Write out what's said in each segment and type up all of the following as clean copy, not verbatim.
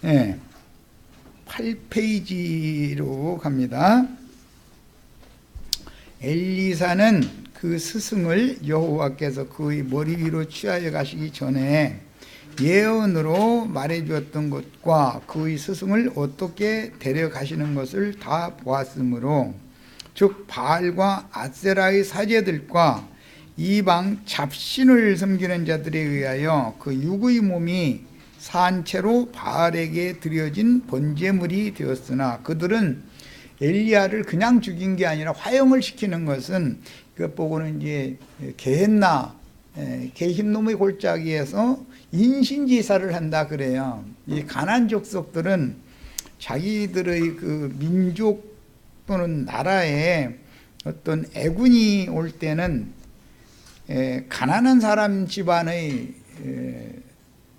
예, 8페이지로 갑니다. 엘리사는 그 스승을 여호와께서 그의 머리 위로 취하여 가시기 전에 예언으로 말해주었던 것과 그의 스승을 어떻게 데려가시는 것을 다 보았으므로, 즉 바알과 아세라의 사제들과 이방 잡신을 섬기는 자들에 의하여 그 육의 몸이 산채로 바알에게 드려진 번제물이 되었으나, 그들은 엘리야를 그냥 죽인 게 아니라 화형을 시키는 것은, 그것 보고는 이제 게헨나 게흰놈의 골짜기에서 인신제사를 한다 그래요. 이 가나안 족속들은 자기들의 그 민족 또는 나라에 어떤 애군이 올 때는 가난한 사람 집안의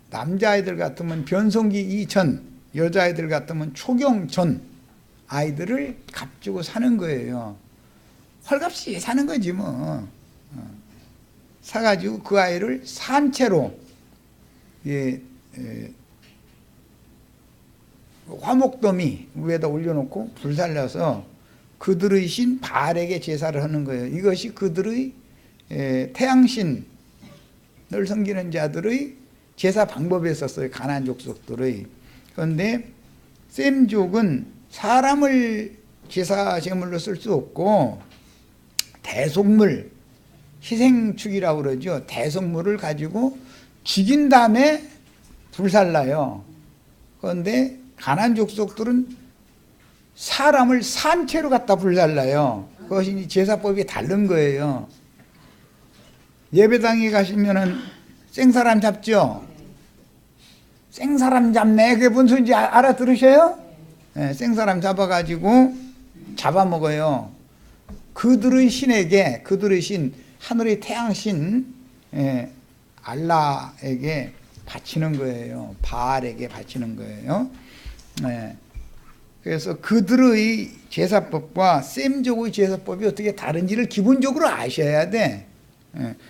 남자아이들 같으면 변성기 2천, 여자아이들 같으면 초경 전 아이들을 값주고 사는 거예요. 헐값이 사는 거지 뭐. 사가지고 그 아이를 산채로 화목더미 위에다 올려놓고 불살려서 그들의 신 바알에게 제사를 하는 거예요. 이것이 그들의 태양신을 섬기는 자들의 제사 방법이었어요. 가나안 족속들의. 그런데 셈족은 사람을 제사 제물로 쓸 수 없고 대속물, 희생축이라고 그러죠. 대속물을 가지고 죽인 다음에 불살라요. 그런데 가나안 족속들은 사람을 산채로 갖다 불살라요. 그것이 제사법이 다른 거예요. 예배당에 가시면은 생사람 잡죠. 생사람 잡네. 그게 무슨 소리인지 알아들으셔요? 네, 생사람 잡아가지고 잡아먹어요. 그들의 신에게, 그들의 신, 하늘의 태양신 알라에게 바치는 거예요. 바알에게 바치는 거예요. 네. 그래서 그들의 제사법과 셈족의 제사법이 어떻게 다른지를 기본적으로 아셔야 돼.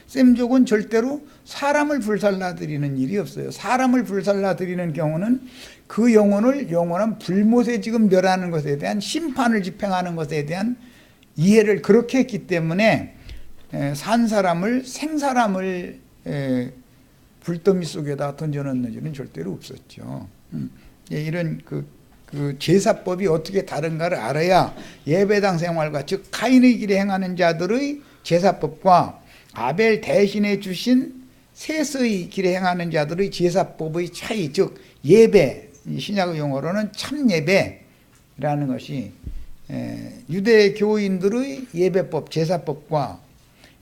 셈족은 절대로 사람을 불살라 드리는 일이 없어요. 사람을 불살라 드리는 경우는 그 영혼을 영원한 불못에 지금 멸하는 것에 대한 심판을 집행하는 것에 대한 이해를 그렇게 했기 때문에 산 사람을, 생사람을 불더미 속에다 던져넣는 일은 절대로 없었죠. 이런 그 제사법이 어떻게 다른가를 알아야 예배당 생활과, 즉 카인의 길에 행하는 자들의 제사법과 아벨 대신에 주신 셋의 길에 행하는 자들의 제사법의 차이, 즉 예배, 신약의 용어로는 참예배라는 것이 유대 교인들의 예배법, 제사법과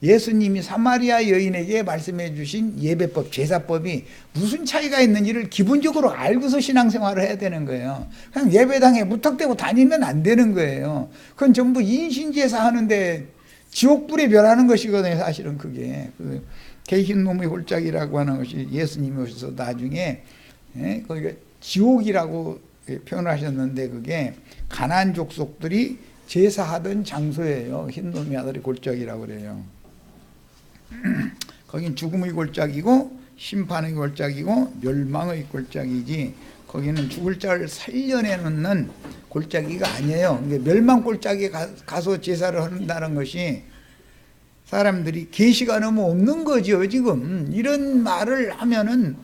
예수님이 사마리아 여인에게 말씀해 주신 예배법, 제사법이 무슨 차이가 있는지를 기본적으로 알고서 신앙생활을 해야 되는 거예요. 그냥 예배당에 무턱대고 다니면 안 되는 거예요. 그건 전부 인신제사 하는데 지옥불에 멸하는 것이거든요. 사실은 그게 게흰놈의 골짜기라고 하는 것이 예수님이 오셔서 나중에 거기가 지옥이라고 표현하셨는데, 그게 가나안 족속들이 제사하던 장소예요. 흰놈의 아들의 골짜기라고 그래요. 거긴 죽음의 골짜기고 심판의 골짜기고 멸망의 골짜기지, 거기는 죽을 자를 살려내놓는 골짜기가 아니에요. 멸망 골짜기에 가서 제사를 한다는 것이 사람들이 계시가 너무 없는 거죠. 지금 이런 말을 하면은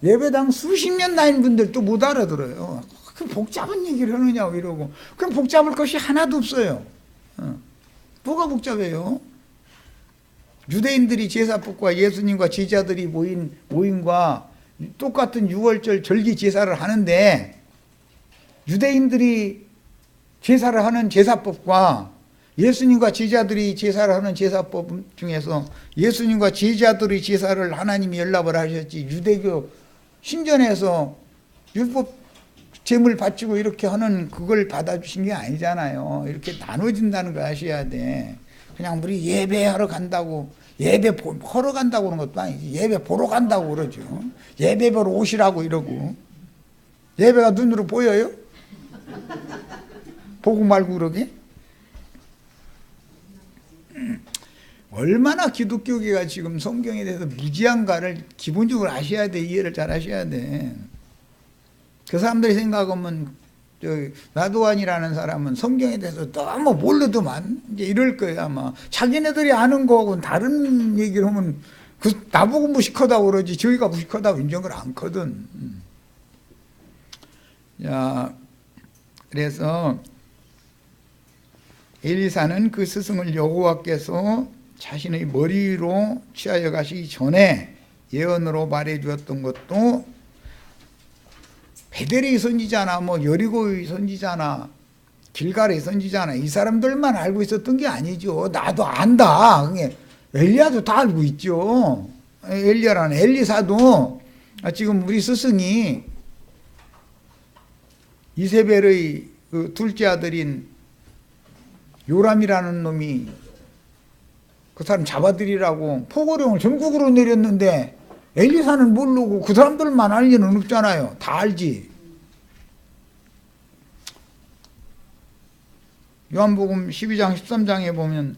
예배당 수십 년 다닌 분들도 못 알아들어요. 그 복잡한 얘기를 하느냐고 이러고. 그럼 복잡할 것이 하나도 없어요. 뭐가 복잡해요? 유대인들이 제사법과 예수님과 제자들이 모임과 똑같은 6월절 절기 제사를 하는데, 유대인들이 제사를 하는 제사법과 예수님과 제자들이 제사를 하는 제사법 중에서 예수님과 제자들의 제사를 하나님이 연락을 하셨지, 유대교 신전에서 율법 제물 바치고 이렇게 하는 그걸 받아주신 게 아니잖아요. 이렇게 나눠진다는 걸 아셔야 돼. 그냥 우리 예배하러 간다고, 예배 하러 간다고 그러는 것도 아니지. 예배 보러 간다고 그러죠. 예배 보러 오시라고 이러고. 예배가 눈으로 보여요? 보고 말고 그러게? 얼마나 기독교계가 지금 성경에 대해서 무지한가를 기본적으로 아셔야 돼. 이해를 잘 하셔야 돼. 그 사람들이 생각하면 나도안이라는 사람은 성경에 대해서 너무 모르더만 이제 이럴 거예요. 아마 자기네들이 아는 거하고는 다른 얘기를 하면 나보고 무식하다고 그러지 저희가 무식하다고 인정을 않거든. 자, 그래서 엘리사는 그 스승을 여호와께서 자신의 머리로 취하여 가시기 전에 예언으로 말해 주었던 것도 베델의 선지자나 여리고의 선지자나 길갈의 선지자나 이 사람들만 알고 있었던 게 아니죠. 나도 안다. 엘리야도 다 알고 있죠. 엘리야라는 엘리사도 지금 우리 스승이 이세벨의 그 둘째 아들인 요람이라는 놈이 그 사람 잡아들이라고 포고령을 전국으로 내렸는데 엘리사는 모르고 그 사람들만 알 리는 없잖아요. 다 알지. 요한복음 12장 13장에 보면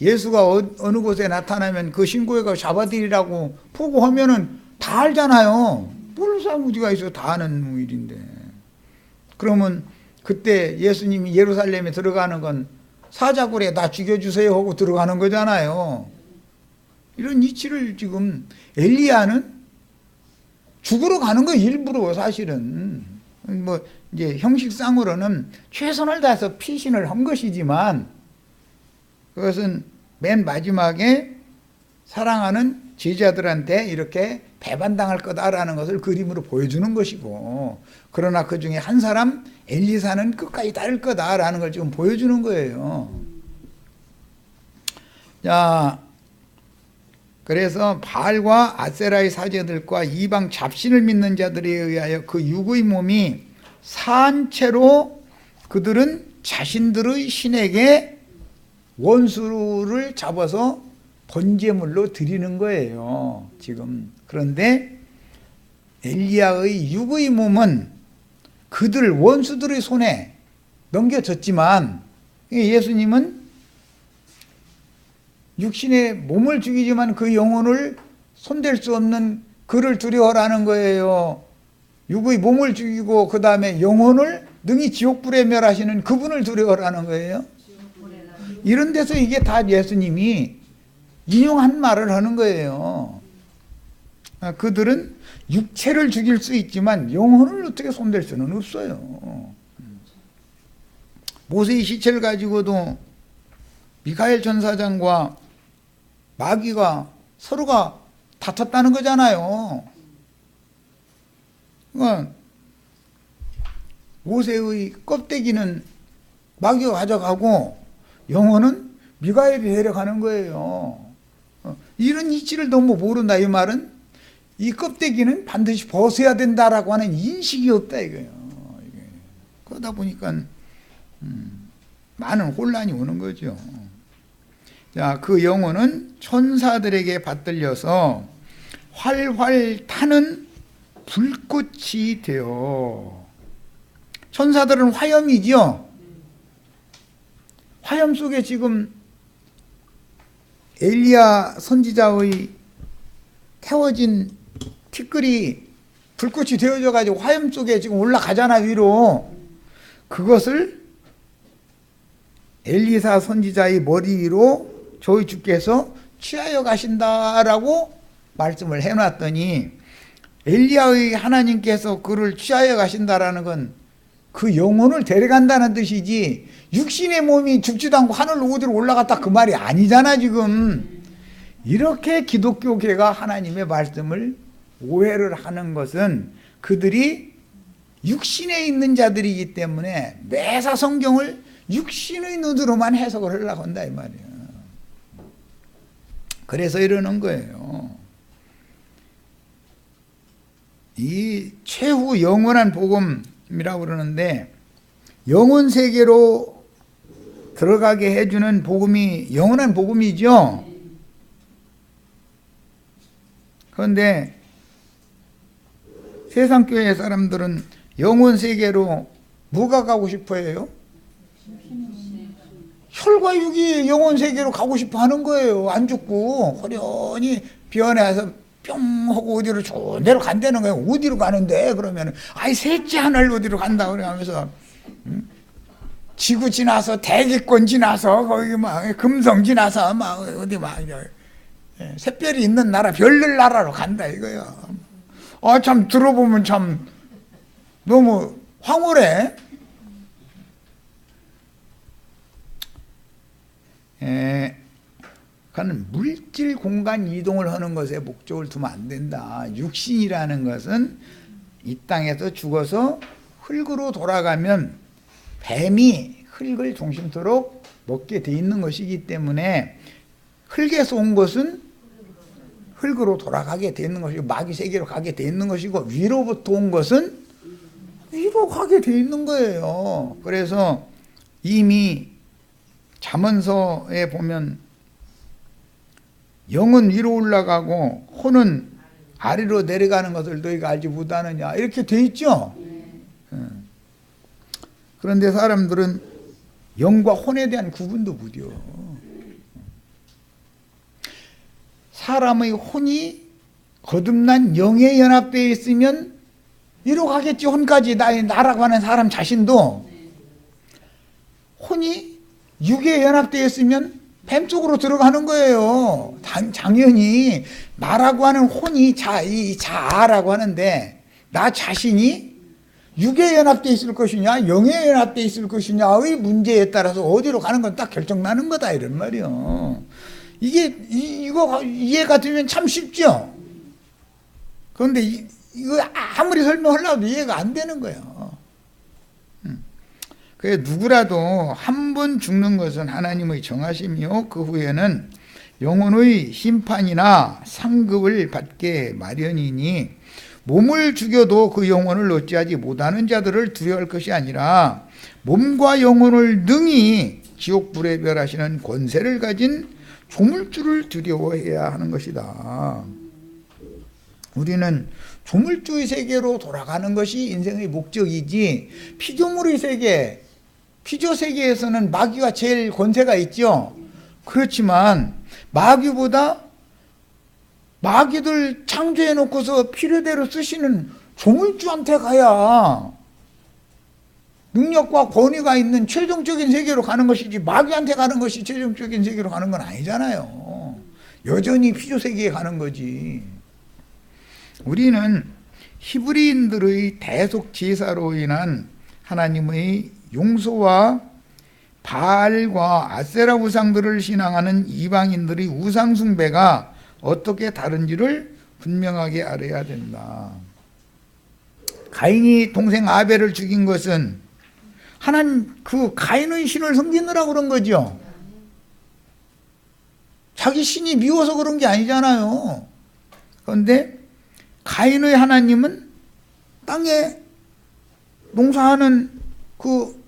예수가 어느 곳에 나타나면 그 신고해가 잡아들이라고 포고하면은 다 알잖아요. 뭘 사무지가 있어. 다 아는 일인데. 그러면 그때 예수님이 예루살렘에 들어가는 건 사자굴에 다 죽여주세요 하고 들어가는 거잖아요. 이런 이치를 지금 엘리야는 죽으러 가는 거 일부러 사실은 이제 형식상으로는 최선을 다해서 피신을 한 것이지만 그것은 맨 마지막에 사랑하는 제자들한테 이렇게 배반당할 거다라는 것을 그림으로 보여주는 것이고 그러나 그 중에 한 사람 엘리사는 끝까지 따를 거다라는 걸 지금 보여주는 거예요. 자, 그래서 바알과 아세라의 사제들과 이방 잡신을 믿는 자들에 의하여 그 육의 몸이 산채로 그들은 자신들의 신에게 원수를 잡아서 번제물로 드리는 거예요. 지금. 그런데 엘리야의 육의 몸은 그들 원수들의 손에 넘겨졌지만 예수님은 육신의 몸을 죽이지만 그 영혼을 손댈 수 없는 그를 두려워하라는 거예요. 육의 몸을 죽이고 그 다음에 영혼을 능히 지옥불에 멸하시는 그분을 두려워하라는 거예요. 이런 데서 이게 다 예수님이 인용한 말을 하는 거예요. 그들은 육체를 죽일 수 있지만 영혼을 어떻게 손댈 수는 없어요. 모세의 시체를 가지고도 미카엘 천사장과 마귀가 서로가 다퉜다는 거잖아요. 그러니까 모세의 껍데기는 마귀가 가져가고 영혼은 미가엘이 데려가는 거예요. 이런 이치를 너무 모른다 이 말은 이 껍데기는 반드시 벗어야 된다라고 하는 인식이 없다 이거예요. 그러다 보니까 많은 혼란이 오는 거죠. 자, 그 영혼은 천사들에게 받들려서 활활 타는 불꽃이 되어 천사들은 화염이죠. 화염 속에 지금 엘리야 선지자의 태워진 티끌이 불꽃이 되어져 가지고 화염 속에 지금 올라가잖아 위로. 그것을 엘리사 선지자의 머리 위로 저희 주께서 취하여 가신다라고 말씀을 해놨더니 엘리야의 하나님께서 그를 취하여 가신다라는 건 그 영혼을 데려간다는 뜻이지 육신의 몸이 죽지도 않고 하늘로 어디로 올라갔다 그 말이 아니잖아 지금. 이렇게 기독교계가 하나님의 말씀을 오해를 하는 것은 그들이 육신에 있는 자들이기 때문에 매사 성경을 육신의 눈으로만 해석을 하려고 한다 이 말이에요. 그래서 이러는 거예요. 이 최후 영원한 복음이라고 그러는데 영혼 세계로 들어가게 해주는 복음이 영원한 복음이죠. 그런데 세상 교회 사람들은 영혼 세계로 뭐가 가고 싶어 해요? 혈과 육이 영혼 세계로 가고 싶어 하는 거예요. 안 죽고 호련히 변해서 뿅 하고 어디로 좋은 데로 간다는 거예요. 어디로 가는데? 그러면 아이 셋째 하늘 어디로 간다 그래 하면서 지구 지나서 대기권 지나서 거기 막 금성 지나서 막 어디 막 샛별이 있는 나라 별들 나라로 간다 이거요. 참 들어보면 참 너무 황홀해. 그는 물질 공간 이동을 하는 것에 목적을 두면 안 된다. 육신이라는 것은 이 땅에서 죽어서 흙으로 돌아가면 뱀이 흙을 중심토록 먹게 돼 있는 것이기 때문에 흙에서 온 것은 흙으로 돌아가게 돼 있는 것이고 마귀 세계로 가게 돼 있는 것이고 위로부터 온 것은 위로 가게 돼 있는 거예요. 그래서 이미 잠언서에 보면 영은 위로 올라가고 혼은 아래로 내려가는 것을 너희가 알지 못하느냐 이렇게 돼 있죠. 그런데 사람들은 영과 혼에 대한 구분도 못해요. 사람의 혼이 거듭난 영에 연합되어 있으면 위로 가겠지. 혼까지 나라고 하는 사람 자신도 혼이 육에 연합되어 있으면 뱀 쪽으로 들어가는 거예요. 당연히 나라고 하는 혼이 자아라고 하는데 나 자신이 육에 연합되어 있을 것이냐 영에 연합되어 있을 것이냐의 문제에 따라서 어디로 가는 건 딱 결정나는 거다 이런 말이요. 이거 이해가 되면 참 쉽죠. 그런데 이거 아무리 설명하려도 이해가 안 되는 거예요. 그래서 누구라도 한 번 죽는 것은 하나님의 정하심이요 그 후에는 영혼의 심판이나 상급을 받게 마련이니 몸을 죽여도 그 영혼을 어찌하지 못하는 자들을 두려워할 것이 아니라 몸과 영혼을 능히 지옥불에 멸하시는 권세를 가진 조물주를 두려워해야 하는 것이다. 우리는 조물주의 세계로 돌아가는 것이 인생의 목적이지 피조물의 세계, 피조 세계에서는 마귀가 제일 권세가 있죠. 그렇지만 마귀보다 마귀들 창조해 놓고서 필요대로 쓰시는 조물주한테 가야 능력과 권위가 있는 최종적인 세계로 가는 것이지 마귀한테 가는 것이 최종적인 세계로 가는 건 아니잖아요. 여전히 피조 세계에 가는 거지. 우리는 히브리인들의 대속 제사로 인한 하나님의 용서와 바알과 아세라 우상들을 신앙하는 이방인들의 우상 숭배가 어떻게 다른지를 분명하게 알아야 된다. 가인이 동생 아벨을 죽인 것은 하나님 그 가인의 신을 섬기느라고 그런 거죠. 자기 신이 미워서 그런 게 아니잖아요. 그런데 가인의 하나님은 땅에 농사하는 그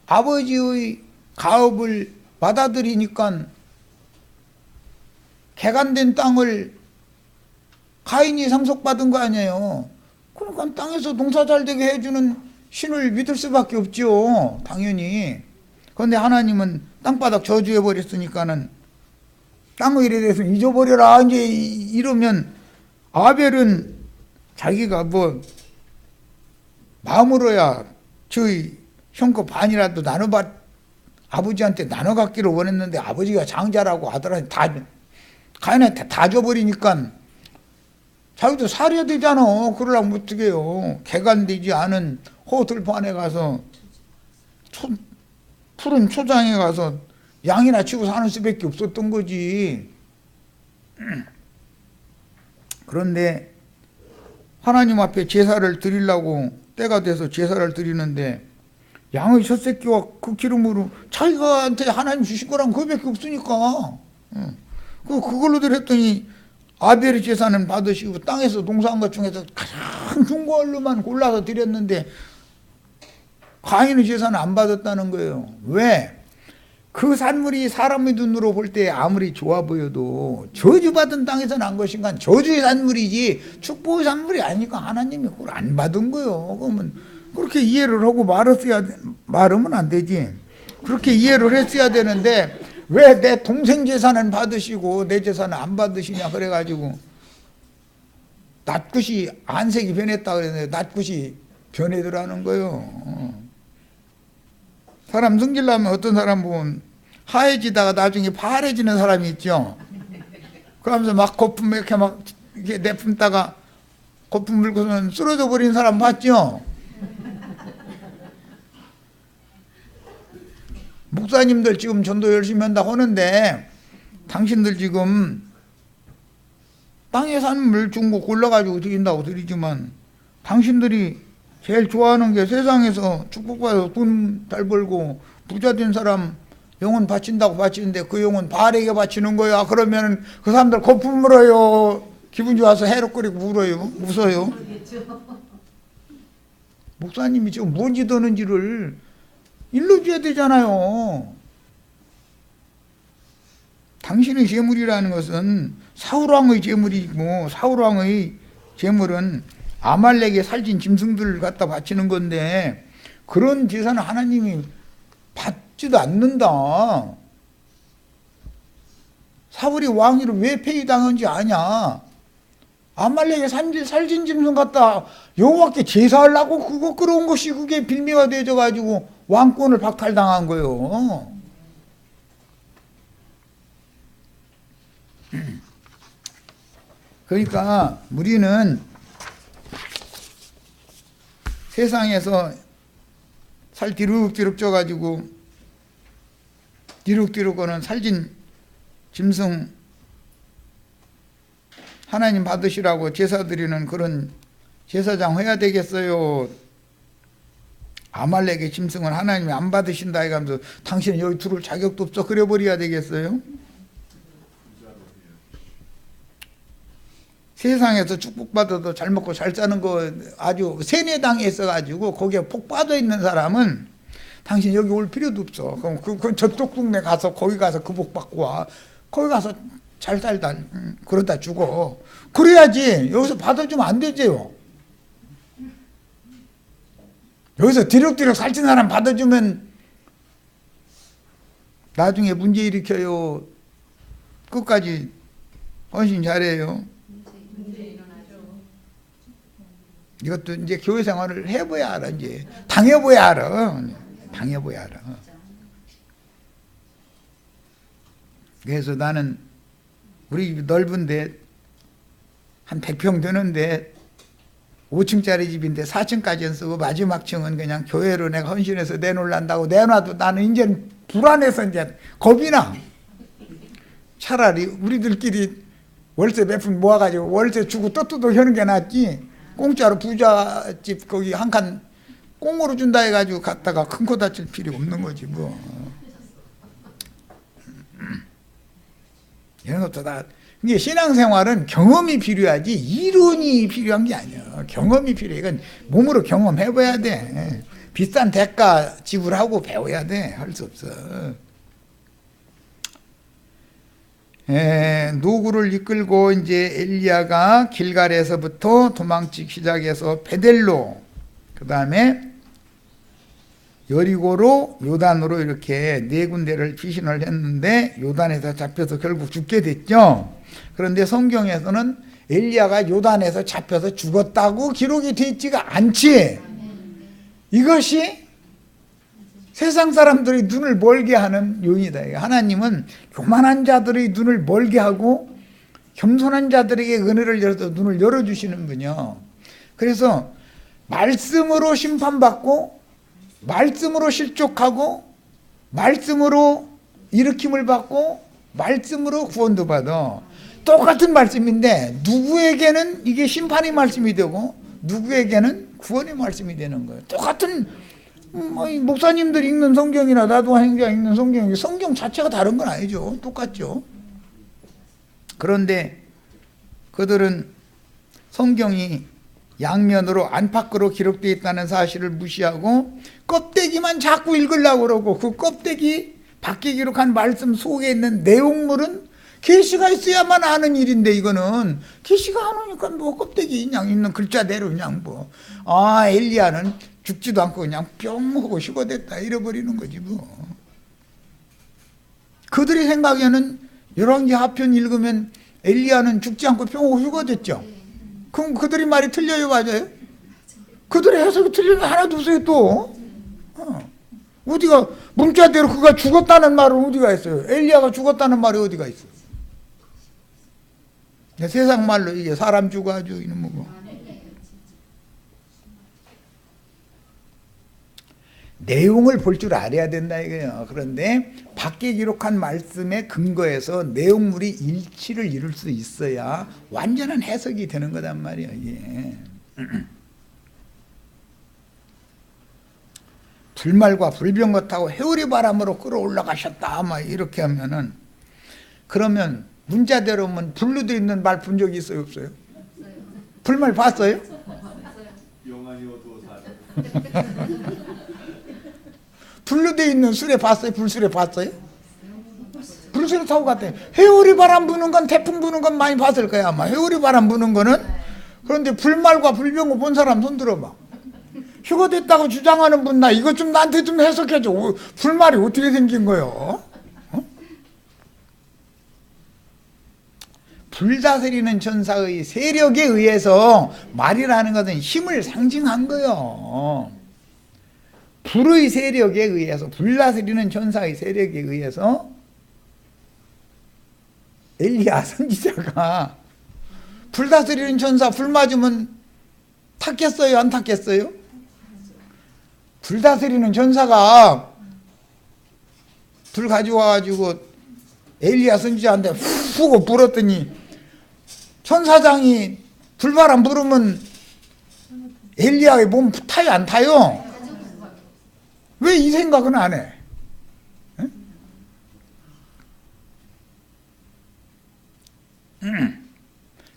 아버지의 가업을 받아들이니까 개간된 땅을 가인이 상속받은 거 아니에요. 그러니까 땅에서 농사 잘 되게 해주는 신을 믿을 수밖에 없죠. 당연히. 그런데 하나님은 땅바닥 저주해버렸으니까는 땅의 일에 대해서 잊어버려라 이제 이러면 아벨은 자기가 뭐 마음으로야 저희 형거 반이라도 아버지한테 나눠 갖기를 원했는데 아버지가 장자라고 하더라도 가인한테 다 줘버리니까 자기도 살아야 되잖아. 그러려면 어떻게 해요. 개간되지 않은 호들판에 가서 푸른 초장에 가서 양이나 치고 사는 수밖에 없었던 거지. 그런데 하나님 앞에 제사를 드리려고 때가 돼서 제사를 드리는데 양의 첫 새끼와 그 기름으로 자기가한테 하나님 주신 거랑 그거밖에 없으니까 그걸로 드렸더니 아벨의 제사는 받으시고 땅에서 농사한 것 중에서 가장 좋은 걸로만 골라서 드렸는데 가인의 제사는 안 받았다는 거예요. 왜? 그 산물이 사람의 눈으로 볼 때 아무리 좋아 보여도 저주받은 땅에서 난 것인가 저주의 산물이지 축복의 산물이 아니니까 하나님이 그걸 안 받은 거예요. 그러면 그렇게 이해를 하고 말하면 안 되지. 그렇게 이해를 했어야 되는데 왜 내 동생 제사는 받으시고 내 제사는 안 받으시냐 그래가지고 낫굿이 안색이 변했다 그랬는데 낫굿이 변해더라는 거예요. 사람 승질나면 어떤 사람 보면 하얘지다가 나중에 파래지는 사람이 있죠. 그러면서 막 거품 이렇게 막 이렇게 내뿜다가 거품 물고서는 쓰러져 버린 사람 봤죠. 목사님들 지금 전도 열심히 한다고 하는데 당신들 지금 땅에 사는 물 중국 골라가지고 드린다고 드리지만 당신들이 제일 좋아하는 게 세상에서 축복받아서 돈 잘 벌고 부자 된 사람 영혼 바친다고 바치는데 그 영혼 바알에게 바치는 거야. 그러면 그 사람들 거품 물어요. 기분 좋아서 해롭거리고 울어요. 웃어요. 목사님이 지금 뭔지 도는지를 일러줘야 되잖아요. 당신의 재물이라는 것은 사울왕의 재물이고 사울왕의 재물은 아말렉의 살진 짐승들을 갖다 바치는 건데 그런 제사는 하나님이 받지도 않는다. 사울이 왕위를 왜 폐위당한지 아냐? 아말렉의 살진 짐승 갖다 여호와께 제사하려고 그거 끌어온 것이 그게 빌미가 되어져가지고 왕권을 박탈당한 거예요. 그러니까 우리는 세상에서 살 뒤룩뒤룩 쪄가지고 뒤룩뒤룩 거는 살진 짐승 하나님 받으시라고 제사 드리는 그런 제사장 해야 되겠어요? 아말렉의 짐승은 하나님이 안 받으신다 해가면서 당신은 여기 들어올 자격도 없어 그래버려야 되겠어요? 세상에서 축복받아도 잘 먹고 잘 사는 거 아주 세뇌당에 있어가지고 거기에 폭 빠져있는 사람은 당신 여기 올 필요도 없어. 그럼 그 저쪽 동네 가서 거기 가서 그 복 받고 와. 거기 가서 잘 살다 그러다 죽어. 그래야지. 여기서 받아주면 안 되지요. 여기서 뒤룩뒤룩 살찐 사람 받아주면 나중에 문제 일으켜요. 끝까지 헌신 잘해요. 이것도 이제 교회 생활을 해봐야 알아. 이제 당해봐야 알아. 당해봐야 알아. 그래서 나는 우리 집 넓은데 한 100평 되는데 5층짜리 집인데 4층까지는 쓰고 마지막 층은 그냥 교회로 내가 헌신해서 내놓으란다고 내놔도 나는 이제 불안해서 이제 겁이 나. 차라리 우리들끼리 월세 몇 푼 모아가지고 월세 주고 또또또 하는 게 낫지. 공짜로 부자집 거기 한 칸 꽁으로 준다 해가지고 갔다가 큰 코 다칠 필요 없는 거지 뭐. 이런 것도 다 이게 신앙생활은 경험이 필요하지 이론이 필요한 게 아니야. 경험이 필요해. 이건 몸으로 경험해봐야 돼. 비싼 대가 지불하고 배워야 돼. 할 수 없어. 노구를 이끌고 이제 엘리야가 길갈에서부터 도망치기 시작해서 베델로 그 다음에 여리고로 요단으로 이렇게 네 군데를 피신을 했는데 요단에서 잡혀서 결국 죽게 됐죠. 그런데 성경에서는 엘리야가 요단에서 잡혀서 죽었다고 기록이 되어 있지가 않지. 이것이 세상 사람들이 눈을 멀게 하는 요인이다. 하나님은 교만한 자들의 눈을 멀게 하고 겸손한 자들에게 은혜를 열어서 눈을 열어주시는 분이요. 그래서 말씀으로 심판받고 말씀으로 실족하고 말씀으로 일으킴을 받고 말씀으로 구원도 받아. 똑같은 말씀인데 누구에게는 이게 심판의 말씀이 되고 누구에게는 구원의 말씀이 되는 거예요. 똑같은 목사님들 읽는 성경이나 나도 행자 읽는 성경, 성경 자체가 다른 건 아니죠. 똑같죠. 그런데 그들은 성경이 양면으로 안팎으로 기록되어 있다는 사실을 무시하고 껍데기만 자꾸 읽으려고 그러고 그 껍데기 밖에 기록한 말씀 속에 있는 내용물은 계시가 있어야만 아는 일인데 이거는 계시가 안 오니까 뭐 껍데기 그냥 있는 글자대로 그냥 뭐 엘리야는 죽지도 않고 그냥 뿅 하고 휴거됐다 잃어버리는 거지 뭐. 그들의 생각에는 열왕기 하편 읽으면 엘리야는 죽지 않고 뿅 하고 휴거됐죠. 그럼 그들이 말이 틀려요, 맞아요? 그들의 해석이 틀리면 하나 두세요 또. 어디가 문자대로 그가 죽었다는 말은 어디가 있어요? 엘리야가 죽었다는 말이 어디가 있어요? 세상 말로 이게 사람 죽어가지고 이놈 뭐고. 내용을 볼 줄 알아야 된다 이거예요. 그런데 밖에 기록한 말씀에 근거해서 내용물이 일치를 이룰 수 있어야 완전한 해석이 되는 거단 말이에요. 이게. 불말과 불병거 타고 해오리 바람으로 끌어올라가셨다 막 이렇게 하면은, 그러면 문자대로 하면 불로 돼 있는 말 본 적이 있어요, 없어요? 불말 봤어요? 영안이 어두워 사죠. 불로 돼 있는 수레 봤어요? 불수레 봤어요? 불수레 타고 갔대요. 해오리 바람 부는 건, 태풍 부는 건 많이 봤을 거야 아마. 해오리 바람 부는 거는. 그런데 불말과 불병거 본 사람 손 들어봐. 휴가 됐다고 주장하는 분, 나 이것 좀 나한테 좀 해석해줘. 불말이 어떻게 생긴 거요? 불다스리는 천사의 세력에 의해서 말이라는 것은 힘을 상징한 거요. 불의 세력에 의해서, 불다스리는 천사의 세력에 의해서 엘리야 선지자가, 불다스리는 천사 불 맞으면 탔겠어요, 안 탔겠어요? 불다스리는 천사가 불 가져와가지고 엘리야 선지자한테 훅 불었더니, 천사장이 불바람 불으면 엘리야의 몸 타요, 안 타요? 왜 이 생각은 안 해?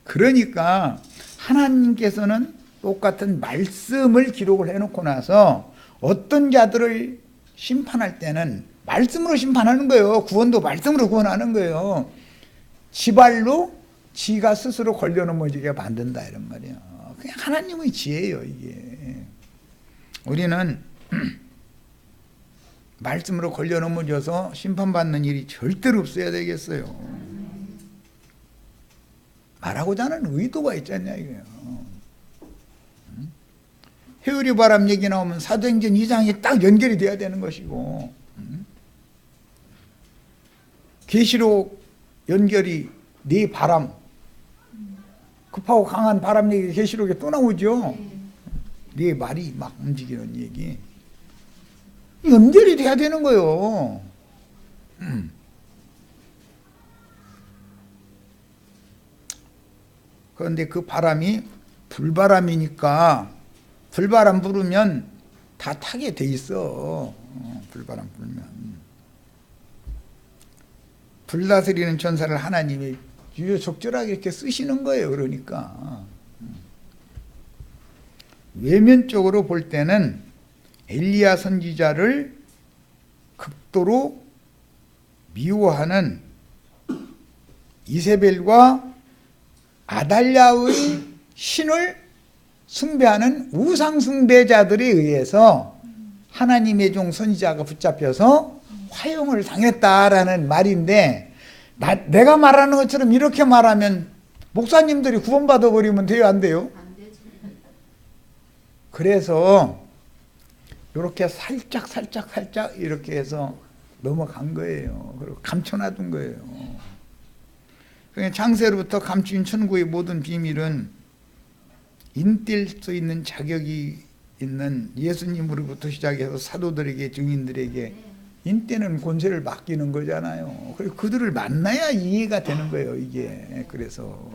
그러니까 하나님께서는 똑같은 말씀을 기록을 해놓고 나서 어떤 자들을 심판할 때는 말씀으로 심판하는 거예요. 구원도 말씀으로 구원하는 거예요. 지발로 지가 스스로 걸려넘어지게 만든다 이런 말이에요. 그냥 하나님의 지혜예요 이게. 우리는 말씀으로 걸려넘어져서 심판받는 일이 절대로 없어야 되겠어요. 말하고자 하는 의도가 있지 않냐 이거예요. 해오리 바람 얘기 나오면 사도행전 2장이 딱 연결이 돼야 되는 것이고, 계시록 연결이 네 바람, 급하고 강한 바람 얘기 계시록에 또 나오죠. 네 말이 막 움직이는 얘기 연결이 돼야 되는 거예요. 그런데 그 바람이 불바람이니까 불바람 부르면 다 타게 돼 있어. 불바람 불면. 불다스리는 천사를 하나님이 유유적절하게 이렇게 쓰시는 거예요. 그러니까 외면적으로 볼 때는 엘리야 선지자를 극도로 미워하는 이세벨과 아달랴의 신을 숭배하는 우상 숭배자들에 의해서 하나님의 종 선지자가 붙잡혀서 화형을 당했다라는 말인데, 내가 말하는 것처럼 이렇게 말하면 목사님들이 구원받아 버리면 돼요, 안 돼요? 그래서 이렇게 살짝 이렇게 해서 넘어간 거예요. 그리고 감춰놔둔 거예요. 창세로부터 감추인 천국의 모든 비밀은 인뛸 수 있는 자격이 있는 예수님으로부터 시작해서 사도들에게, 증인들에게 인때는 권세를 맡기는 거잖아요. 그래서 그들을 만나야 이해가 되는 거예요, 이게. 그래서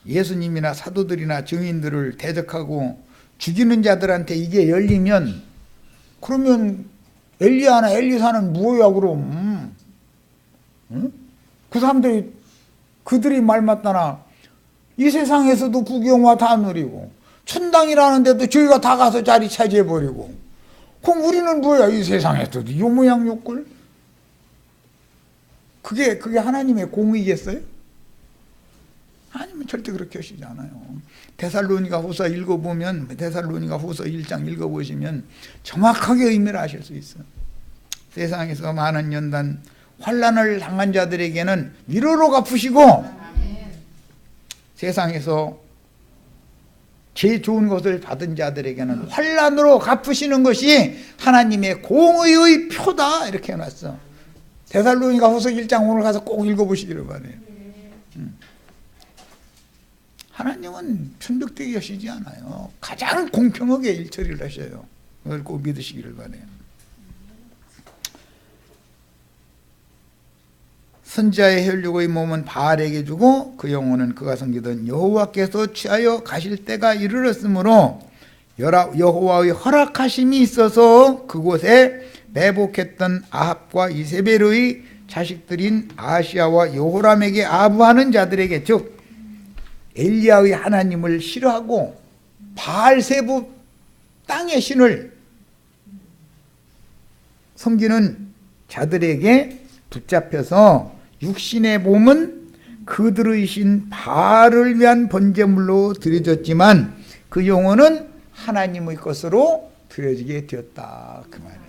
예수님이나 사도들이나 증인들을 대적하고 죽이는 자들한테 이게 열리면, 그러면 엘리야나 엘리사는 뭐야 그럼? 응? 그 사람들이, 그들이 말 맞다나 이 세상에서도 구경화 다 누리고 천당이라는 데도 저희가 다 가서 자리 차지해버리고, 그럼 우리는 뭐야 이 세상에서도 요 모양 요 꼴? 그게 하나님의 공의겠어요? 하나님은 절대 그렇게 하시지 않아요. 데살로니가 후서 읽어보면, 데살로니가 후서 1장 읽어보시면 정확하게 의미를 아실 수 있어요. 세상에서 많은 연단 환난을 당한 자들에게는 위로로 갚으시고 세상에서 제일 좋은 것을 받은 자들에게는 환난으로 갚으시는 것이 하나님의 공의의 표다 이렇게 해놨어. 데살로니가 후서 1장 오늘 가서 꼭 읽어보시기를 바래요. 하나님은 편득되게 하시지 않아요. 가장 공평하게 일처리를 하셔요. 그걸 꼭 믿으시기를 바래요. 선지자의 혈육의 몸은 바알에게 주고 그 영혼은 그가 섬기던 여호와께서 취하여 가실 때가 이르렀으므로 여호와의 허락하심이 있어서 그곳에 매복했던 아합과 이세벨의 자식들인 아하시야와 여호람에게 아부하는 자들에게 즉 엘리야의 하나님을 싫어하고 바알세부 땅의 신을 섬기는 자들에게 붙잡혀서 육신의 몸은 그들의 신 바알을 위한 번제물로 드려졌지만 그 영혼은 하나님의 것으로 드려지게 되었다 그 말이에요.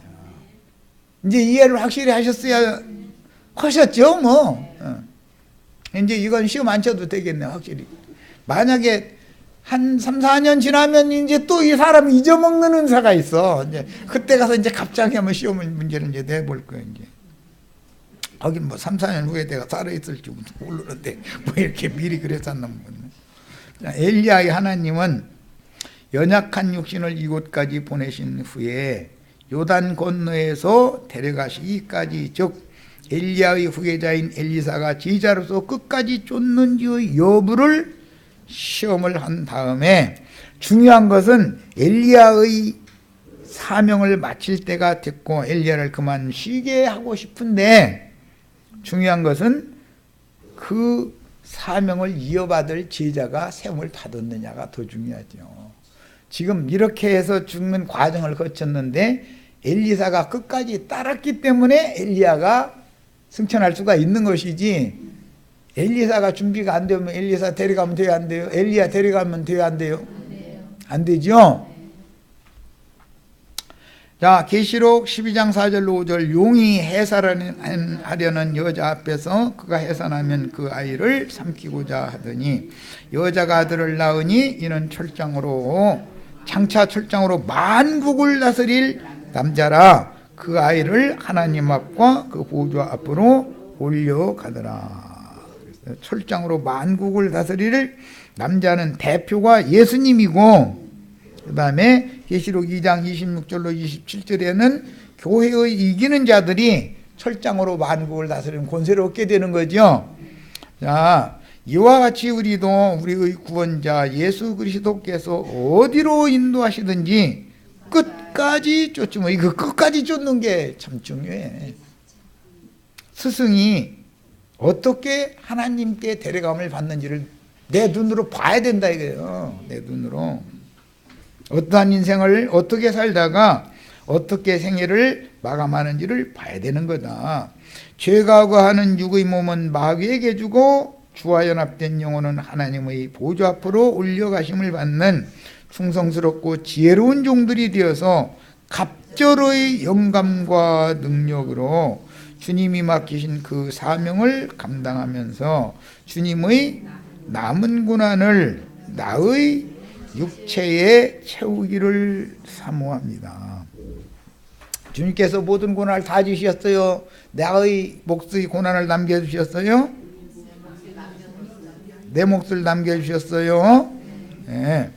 이제 이해를 확실히 하셨어야 하셨죠 뭐. 이제 이건 시험 안 쳐도 되겠네 확실히. 만약에 한 3, 4년 지나면 이제 또 이 사람이 잊어먹는 은사가 있어. 이제 그때 가서 이제 갑자기 한번 시험 문제를 이제 내볼 거예요 이제. 하긴 뭐 3, 4년 후에 내가 살아있을지 모르는데 뭐 이렇게 미리 그랬었나 모르네. 엘리야의 하나님은 연약한 육신을 이곳까지 보내신 후에 요단 건너에서 데려가시기까지 즉 엘리야의 후계자인 엘리사가 제자로서 끝까지 쫓는지의 여부를 시험을 한 다음에 중요한 것은 엘리야의 사명을 마칠 때가 됐고 엘리야를 그만 쉬게 하고 싶은데 중요한 것은 그 사명을 이어받을 제자가 세움을 받았느냐가 더 중요하죠. 지금 이렇게 해서 죽는 과정을 거쳤는데 엘리사가 끝까지 따랐기 때문에 엘리야가 승천할 수가 있는 것이지 엘리사가 준비가 안 되면 엘리사 데려가면 돼요 안 돼요? 엘리야 데려가면 돼요 안 돼요? 안 되죠? 자, 계시록 12장 4절로 5절 용이 해산하려는 여자 앞에서 그가 해산하면 그 아이를 삼키고자 하더니 여자가 아들을 낳으니 이는 장차 철장으로 만국을 다스릴 남자라 그 아이를 하나님 앞과 그 보좌 앞으로 올려가더라. 철장으로 만국을 다스릴 남자는 대표가 예수님이고 그 다음에 계시록 2장 26절로 27절에는 교회의 이기는 자들이 철장으로 만국을 다스리는 권세를 얻게 되는 거죠. 자, 이와 같이 우리도 우리의 구원자 예수 그리스도께서 어디로 인도하시든지 끝까지 쫓으면 이거 끝까지 쫓는 게 참 중요해. 스승이 어떻게 하나님께 데려감을 받는지를 내 눈으로 봐야 된다 이거예요. 내 눈으로. 어떠한 인생을 어떻게 살다가 어떻게 생애를 마감하는지를 봐야 되는 거다. 죄가 거하는 육의 몸은 마귀에게 주고 주와 연합된 영혼은 하나님의 보좌 앞으로 올려가심을 받는 충성스럽고 지혜로운 종들이 되어서 갑절의 영감과 능력으로 주님이 맡기신 그 사명을 감당하면서 주님의 남은 고난을 나의 육체에 채우기를 사모합니다. 주님께서 모든 고난을 다 주셨어요. 나의 몫의 고난을 남겨주셨어요. 내 몫을 남겨주셨어요. 네.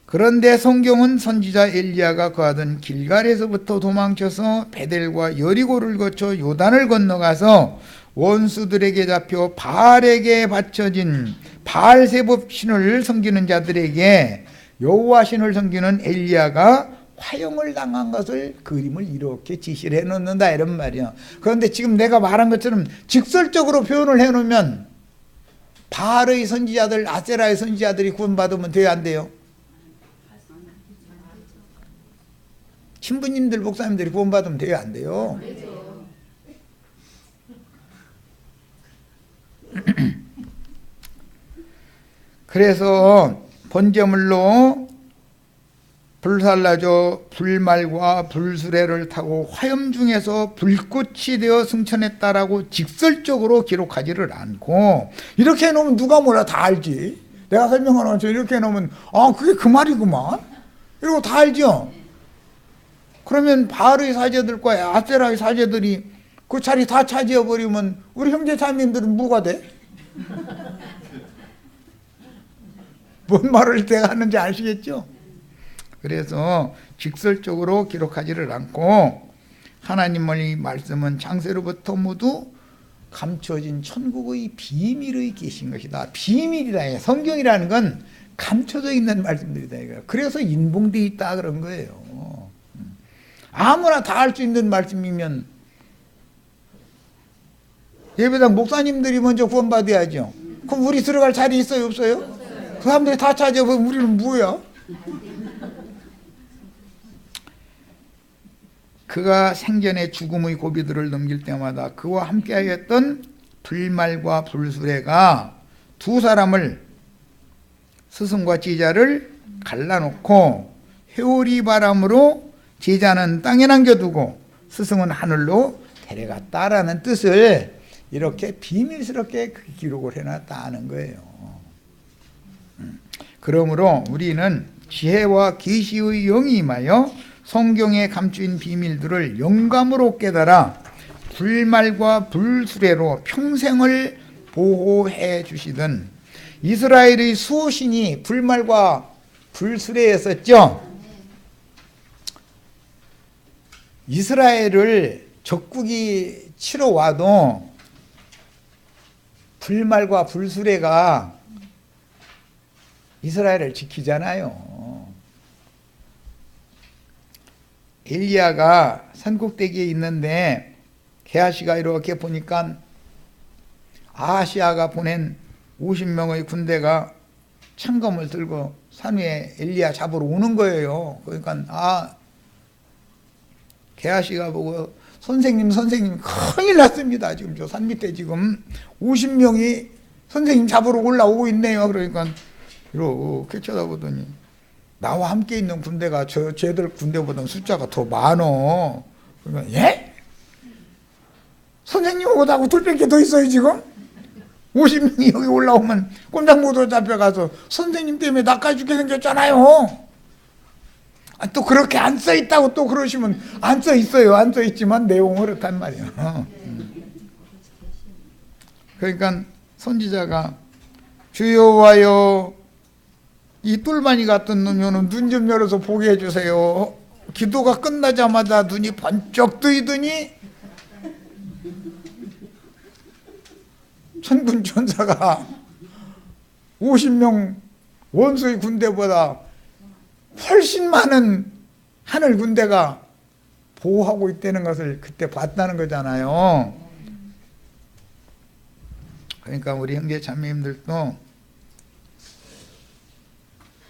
그런데 성경은 선지자 엘리야가 거하던 길갈에서부터 도망쳐서 베델과 여리고를 거쳐 요단을 건너가서 원수들에게 잡혀 바알에게 바쳐진 바알세법 신을 섬기는 자들에게 여호와 신을 섬기는 엘리야가 화형을 당한 것을 그림을 이렇게 지시를 해놓는다 이런 말이야. 그런데 지금 내가 말한 것처럼 직설적으로 표현을 해놓으면 바알의 선지자들 아세라의 선지자들이 구원받으면 돼요 안 돼요? 신부님들 목사님들이 구원받으면 돼요 안 돼요? 그래서 번제물로 불살라져 불말과 불수레를 타고 화염 중에서 불꽃이 되어 승천했다라고 직설적으로 기록하지를 않고, 이렇게 해놓으면 누가 뭐라 다 알지. 내가 설명하는 것처럼 이렇게 해놓으면 그게 그 말이구만 이러고 다 알죠. 그러면 바알의 사제들과 아세라의 사제들이 그 자리 다 차지해버리면 우리 형제 자매님들은 뭐가 돼? 뭔 말을 내가 하는지 아시겠죠? 그래서 직설적으로 기록하지를 않고, 하나님의 말씀은 창세로부터 모두 감춰진 천국의 비밀의 계신 것이다. 비밀이다. 성경이라는 건 감춰져 있는 말씀들이다. 그래서 인봉되어 있다 그런 거예요. 아무나 다 알 수 있는 말씀이면 예배당 목사님들이 먼저 구원받아야죠. 그럼 우리 들어갈 자리 있어요, 없어요? 그 사람들이 다 찾아보면 우리는 뭐야? 그가 생전에 죽음의 고비들을 넘길 때마다 그와 함께하였던 불말과 불수레가 두 사람을, 스승과 제자를 갈라놓고 회오리 바람으로 제자는 땅에 남겨두고 스승은 하늘로 데려갔다라는 뜻을 이렇게 비밀스럽게 기록을 해놨다는 거예요. 그러므로 우리는 지혜와 계시의 영이 임하여 성경에 감추인 비밀들을 영감으로 깨달아 불말과 불수레로 평생을 보호해 주시던 이스라엘의 수호신이 불말과 불수레였었죠. 이스라엘을 적국이 치러 와도 불말과 불수레가 이스라엘을 지키잖아요. 엘리야가 산꼭대기에 있는데 게하시가 이렇게 보니까 아하시아가 보낸 50명의 군대가 창검을 들고 산 위에 엘리야 잡으러 오는 거예요. 그러니까 게하시가 보고 선생님 큰일 났습니다. 지금 저 산 밑에 지금 50명이 선생님 잡으러 올라오고 있네요. 그러니까 이렇게 쳐다보더니 나와 함께 있는 군대가 쟤들 군대보다 숫자가 더 많어. 그러면 예? 선생님하고 둘밖에 더 있어요 지금? 50명이 여기 올라오면 꼼짝 못하고 잡혀가서 선생님 때문에 낚아 죽게 생겼잖아요. 또 그렇게 안 써있다고 또 그러시면 안 써있어요. 안 써있지만 내용은 그렇단 말이에요. 그러니까 선지자가 주여와여 이 똘마니 같은 놈은 눈 좀 열어서 보게 해주세요. 기도가 끝나자마자 눈이 번쩍 뜨이더니 천군 천사가 50명 원수의 군대보다 훨씬 많은 하늘 군대가 보호하고 있다는 것을 그때 봤다는 거잖아요. 그러니까 우리 형제 자매님들도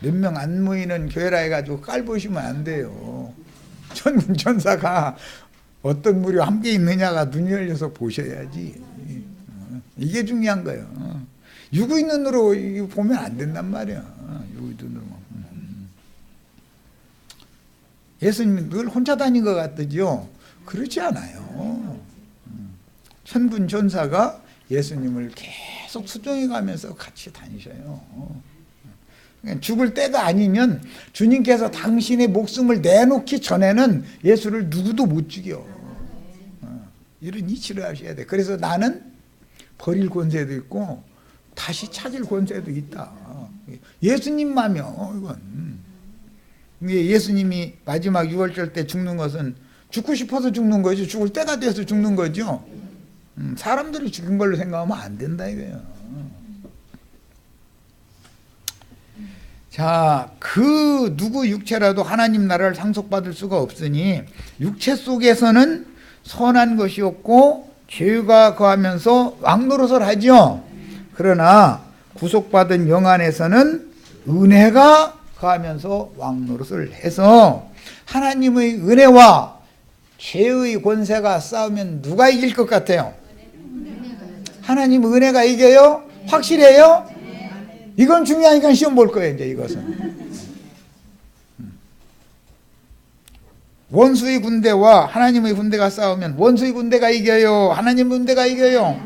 몇 명 안 모이는 교회라 해가지고 깔보시면 안 돼요. 천군 천사가 어떤 무리와 함께 있느냐가 눈이 열려서 보셔야지. 이게 중요한 거예요. 육의 눈으로 보면 안 된단 말이야. 육의 눈으로. 예수님이 늘 혼자 다닌 것 같죠? 그렇지 않아요. 천군 천사가 예수님을 계속 수종해 가면서 같이 다니셔요. 죽을 때가 아니면 주님께서 당신의 목숨을 내놓기 전에는 예수를 누구도 못 죽여. 이런 이치를 하셔야 돼. 그래서 나는 버릴 권세도 있고 다시 찾을 권세도 있다. 예수님만요. 이건. 예수님이 마지막 유월절 때 죽는 것은 죽고 싶어서 죽는 거죠. 죽을 때가 돼서 죽는 거죠. 사람들이 죽인 걸로 생각하면 안 된다 이거예요. 자, 그 누구 육체라도 하나님 나라를 상속받을 수가 없으니 육체 속에서는 선한 것이 없고 죄가 거하면서 왕노릇을 하죠. 그러나 구속받은 영 안에서는 은혜가 거하면서 왕노릇을 해서 하나님의 은혜와 죄의 권세가 싸우면 누가 이길 것 같아요? 하나님 은혜가 이겨요? 확실해요? 이건 중요하니까 시험 볼 거예요. 이제 이것은 원수의 군대와 하나님의 군대가 싸우면 원수의 군대가 이겨요? 하나님의 군대가 이겨요?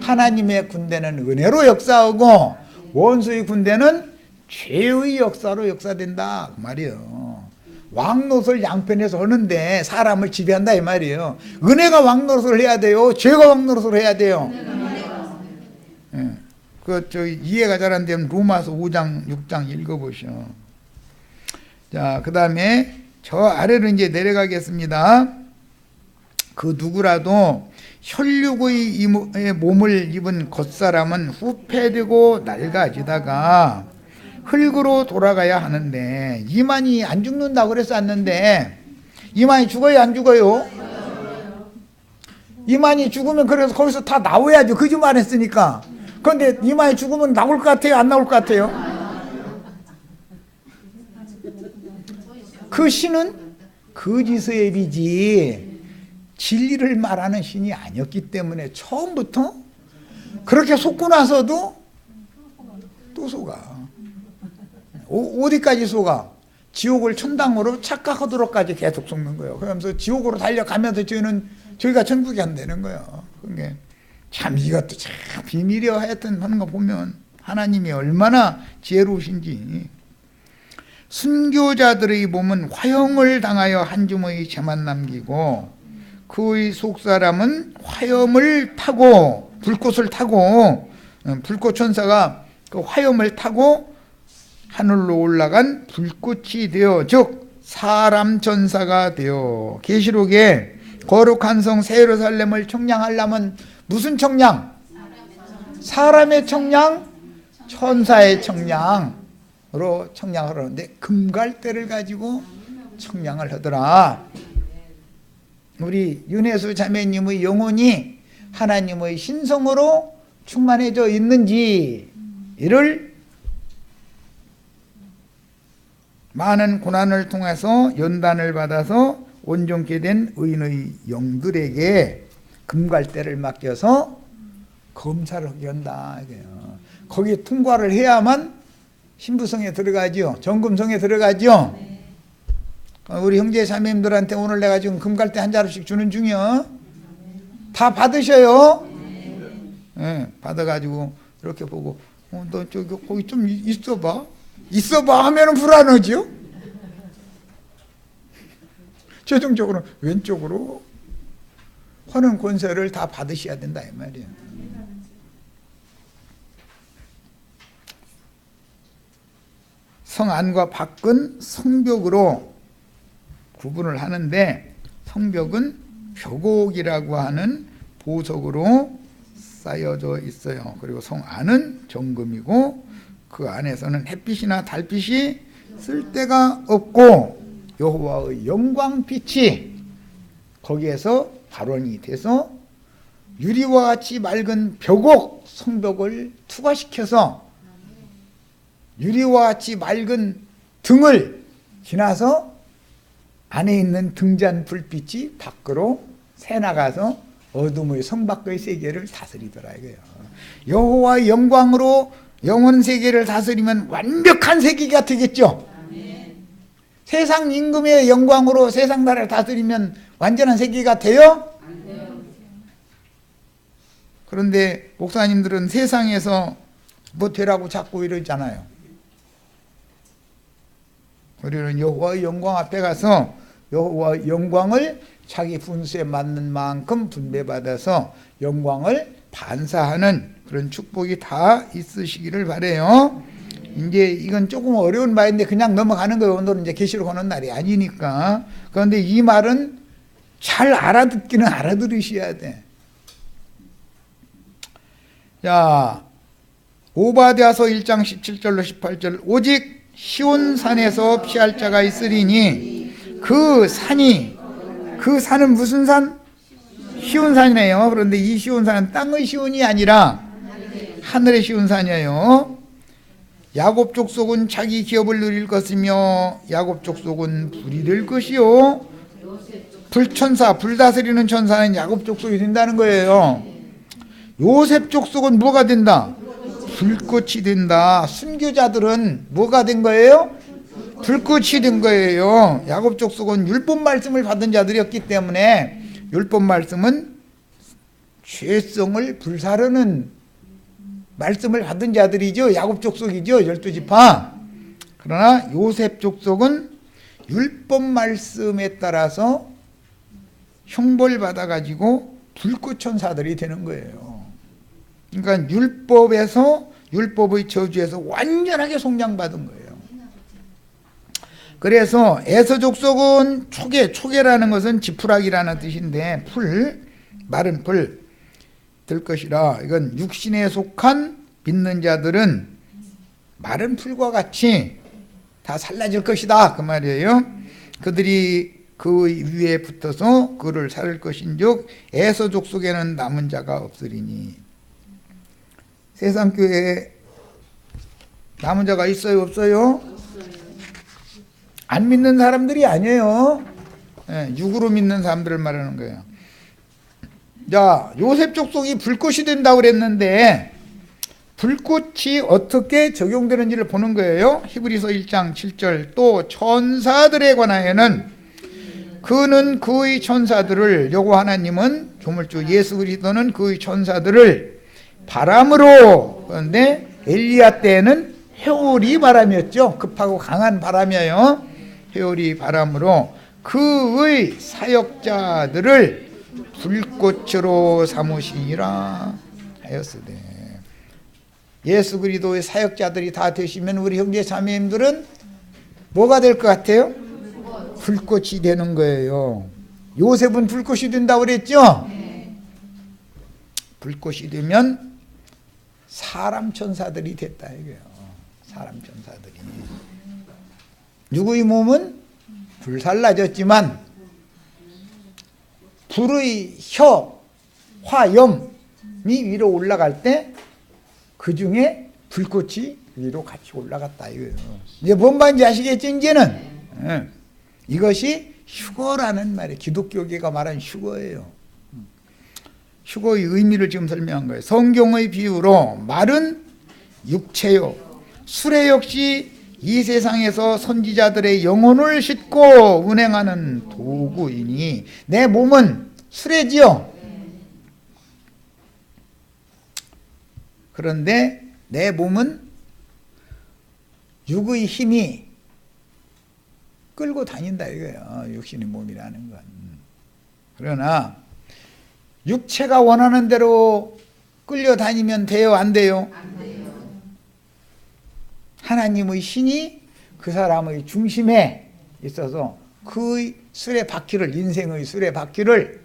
하나님의 군대는 은혜로 역사하고 원수의 군대는 죄의 역사로 역사된다 그 말이에요. 왕노릇을 양편에서 하는데 사람을 지배한다 이 말이에요. 은혜가 왕노릇을 해야 돼요? 죄가 왕노릇을 해야 돼요? 예. 이해가 잘 안 되면 로마서 5장 6장 읽어보시오. 자, 그 다음에 저 아래로 이제 내려가겠습니다. 그 누구라도 혈육의 몸을 입은 겉사람은 후패되고 낡아지다가 흙으로 돌아가야 하는데 이만이 안 죽는다고 그랬었는데 이만이 죽어요 안 죽어요? 이만이 죽으면 그래서 거기서 다 나와야죠. 거짓말 했으니까. 그런데 이만이 죽으면 나올 것 같아요 안 나올 것 같아요? 그 신은 거짓의 앱이지 진리를 말하는 신이 아니었기 때문에 처음부터 그렇게 속고 나서도 또 속아. 어디까지 속아? 지옥을 천당으로 착각하도록까지 계속 속는 거예요. 그러면서 지옥으로 달려가면서 저희가 천국이 안 되는 거예요. 그게 참 이것도 참 비밀이야. 하여튼 하는 거 보면 하나님이 얼마나 지혜로우신지. 순교자들의 몸은 화형을 당하여 한 줌의 죄만 남기고 그의 속사람은 화염을 타고 불꽃을 타고 불꽃 천사가 그 화염을 타고 하늘로 올라간 불꽃이 되어 즉 사람 천사가 되어 계시록에 거룩한 성 새 예루살렘을 청량하려면 무슨 청량? 사람의 청량, 천사의 청량으로 청량을 하는데 금갈대를 가지고 청량을 하더라. 우리 윤혜수 자매님의 영혼이 하나님의 신성으로 충만해져 있는지 이를 많은 고난을 통해서 연단을 받아서 온전케 된 의인의 영들에게 금갈대를 맡겨서 검사를 하게 한다. 거기에 통과를 해야만 신부성에 들어가죠. 정금성에 들어가죠. 우리 형제 자매님들한테 오늘 내가 지금 금갈대 한 자루씩 주는 중이요. 다 받으셔요. 네, 받아가지고 이렇게 보고 너 저기 거기 좀 있어봐 하면은 불안하죠. 최종적으로 왼쪽으로 하는 권세를 다 받으셔야 된다 이 말이에요. 성 안과 밖은 성벽으로 구분을 하는데 성벽은 벽옥이라고 하는 보석으로 쌓여져 있어요. 그리고 성 안은 정금이고 그 안에서는 햇빛이나 달빛이 쓸 데가 없고 여호와의 영광빛이 거기에서 발원이 돼서 유리와 같이 맑은 벽옥 성벽을 투과시켜서 유리와 같이 맑은 등을 지나서 안에 있는 등잔 불빛이 밖으로 새나가서 어둠의 성 밖의 세계를 다스리더라 이거예요. 여호와의 영광으로 영혼 세계를 다스리면 완벽한 세계가 되겠죠. 세상 임금의 영광으로 세상 나라를 다스리면 완전한 세계가 돼요? 그런데 목사님들은 세상에서 뭐 되라고 자꾸 이러잖아요. 우리는 여호와의 영광 앞에 가서 여호와의 영광을 자기 분수에 맞는 만큼 분배받아서 영광을 반사하는 그런 축복이 다 있으시기를 바라요. 이제 이건 조금 어려운 말인데 그냥 넘어가는 거예요. 오늘은 이제 계시록 하는 날이 아니니까. 그런데 이 말은 잘 알아듣기는 알아들으셔야 돼. 자, 오바댜서 1장 17절로 18절 오직 시온산에서 피할 자가 있으리니 그 산은 무슨 산? 시온산이네요. 그런데 이 시온산은 땅의 시온이 아니라 하늘의 시온산이에요. 야곱 족속은 자기 기업을 누릴 것이며 야곱 족속은 불이 될 것이요 불천사, 불다스리는 천사는 야곱 족속이 된다는 거예요. 요셉 족속은 뭐가 된다? 불꽃이 된다. 순교자들은 뭐가 된 거예요? 불꽃이 된 거예요. 야곱 족속은 율법 말씀을 받은 자들이었기 때문에 율법 말씀은 죄성을 불사르는 말씀을 받은 자들이죠. 야곱 족속이죠. 12지파. 그러나 요셉 족속은 율법 말씀에 따라서 형벌 받아가지고 불꽃 천사들이 되는 거예요. 그러니까 율법의 저주에서 완전하게 속량받은 거예요. 그래서 에서 족속은 초계라는 것은 지푸라기라는 뜻인데 마른 풀 될 것이라, 이건 육신에 속한 믿는 자들은 마른 풀과 같이 다 살라질 것이다 그 말이에요. 그들이 그 위에 붙어서 그를 살릴 것인즉 에서 족속에는 남은 자가 없으리니. 세상교회에 남은 자가 있어요, 없어요? 안 믿는 사람들이 아니에요. 육으로 믿는 사람들을 말하는 거예요. 자, 요셉 족속이 불꽃이 된다고 그랬는데 불꽃이 어떻게 적용되는지를 보는 거예요. 히브리서 1장 7절. 또 천사들에 관하여는 그는 그의 천사들을, 여호와 하나님은 조물주 예수 그리스도는 그의 천사들을 바람으로, 그런데 엘리야 때에는 회오리 바람이었죠. 급하고 강한 바람이에요. 회오리 바람으로 그의 사역자들을 불꽃으로 삼으시니라 하였으되. 예수 그리스도의 사역자들이 다 되시면 우리 형제 자매님들은 뭐가 될 것 같아요? 불꽃이 되는 거예요. 요셉은 불꽃이 된다고 그랬죠? 불꽃이 되면 사람 천사들이 됐다 이거예요. 사람 천사들이. 누구의 몸은 불살라졌지만 불의 화염이 위로 올라갈 때 그 중에 불꽃이 위로 같이 올라갔다 이거예요. 이제 뭔 말인지 아시겠죠? 이제는 이것이 휴거라는 말이에요. 기독교계가 말한 휴거예요. 휴거의 의미를 지금 설명한 거예요. 성경의 비유로 말은 육체요, 수레 역시 이 세상에서 선지자들의 영혼을 싣고 운행하는 도구이니. 내 몸은 수레지요. 그런데 내 몸은 육의 힘이 끌고 다닌다 이거예요. 육신의 몸이라는 건. 그러나 육체가 원하는 대로 끌려다니면 돼요, 안 돼요? 안 돼요. 하나님의 신이 그 사람의 중심에 있어서 그의 수레바퀴를, 인생의 수레바퀴를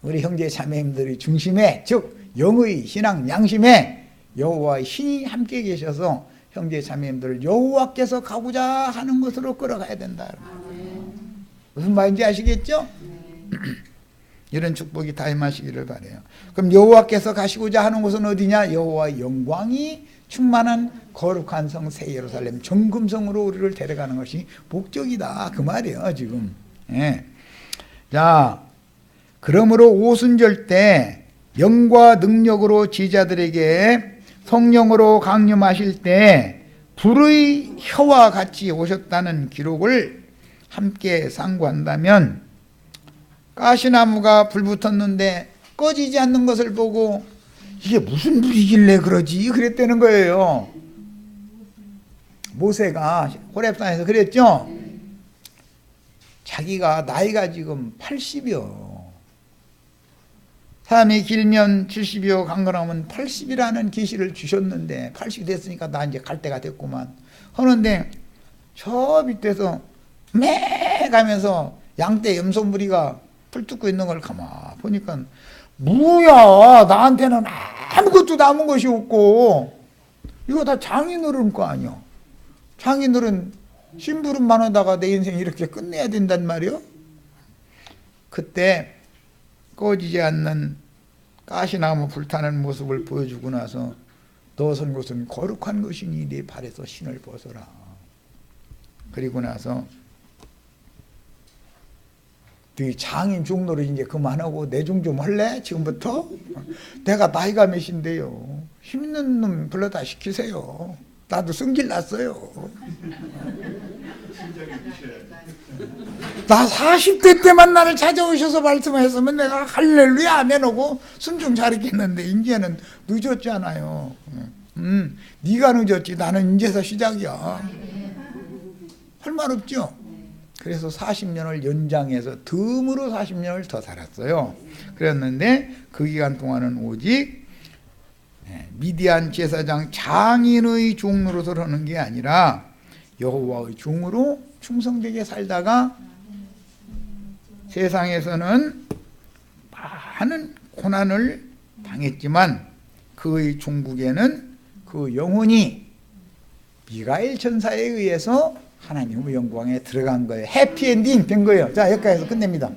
우리 형제 자매님들의 중심에, 즉 영의 신앙 양심에 여호와의 신이 함께 계셔서 형제 자매님들을 여호와께서 가고자 하는 것으로 끌어가야 된다. 무슨 말인지 아시겠죠? 이런 축복이 다 임하시기를 바라요. 그럼 여호와께서 가시고자 하는 곳은 어디냐? 여호와의 영광이 충만한 거룩한 성 새 예루살렘 정금성으로 우리를 데려가는 것이 목적이다 그 말이에요 지금. 예. 자, 그러므로 오순절 때 영과 능력으로 지자들에게 성령으로 강림하실 때 불의 혀와 같이 오셨다는 기록을 함께 상고한다면, 가시나무가 불 붙었는데 꺼지지 않는 것을 보고 이게 무슨 불이길래 그러지 그랬다는 거예요. 모세가 호렙산에서 그랬죠. 자기가 나이가 지금 80이요. 사람이 길면 70이요 강건하면 80이라는 계시를 주셨는데 80이 됐으니까 나 이제 갈 때가 됐구만 하는데 저 밑에서 매 가면서 양떼 염소무리가 풀 뜯고 있는 걸 가만 보니까 뭐야, 나한테는 아무것도 남은 것이 없고 이거 다 장인어른 거 아니야. 장인어른 심부름만 하다가 내 인생 이렇게 끝내야 된단 말이요. 그때 꺼지지 않는 가시나무 불타는 모습을 보여주고 나서 너 선 곳은 거룩한 것이니 네 발에서 신을 벗어라. 그리고 나서 네 장인 종로를 이제 그만하고 내중 좀 할래? 지금부터? 내가 나이가 몇인데요. 힘있는 놈 불러다 시키세요. 나도 승질 났어요. 심장이 미쳐야 나 40대 때만 나를 찾아오셔서 말씀하셨으면 내가 할렐루야 아멘 하고 순종 잘했겠는데 이제는 늦었잖아요. 네가 늦었지 나는 이제서 시작이야. 할 말 없죠. 그래서 40년을 연장해서 덤으로 40년을 더 살았어요. 그랬는데 그 기간 동안은 오직 미디안 제사장 장인의 종으로서 하는 게 아니라 여호와의 종으로 충성되게 살다가 세상에서는 많은 고난을 당했지만 그의 종국에는 그 영혼이 미가엘 천사에 의해서 하나님의 영광에 들어간 거예요. 해피엔딩 된 거예요. 자, 여기까지 해서 끝냅니다.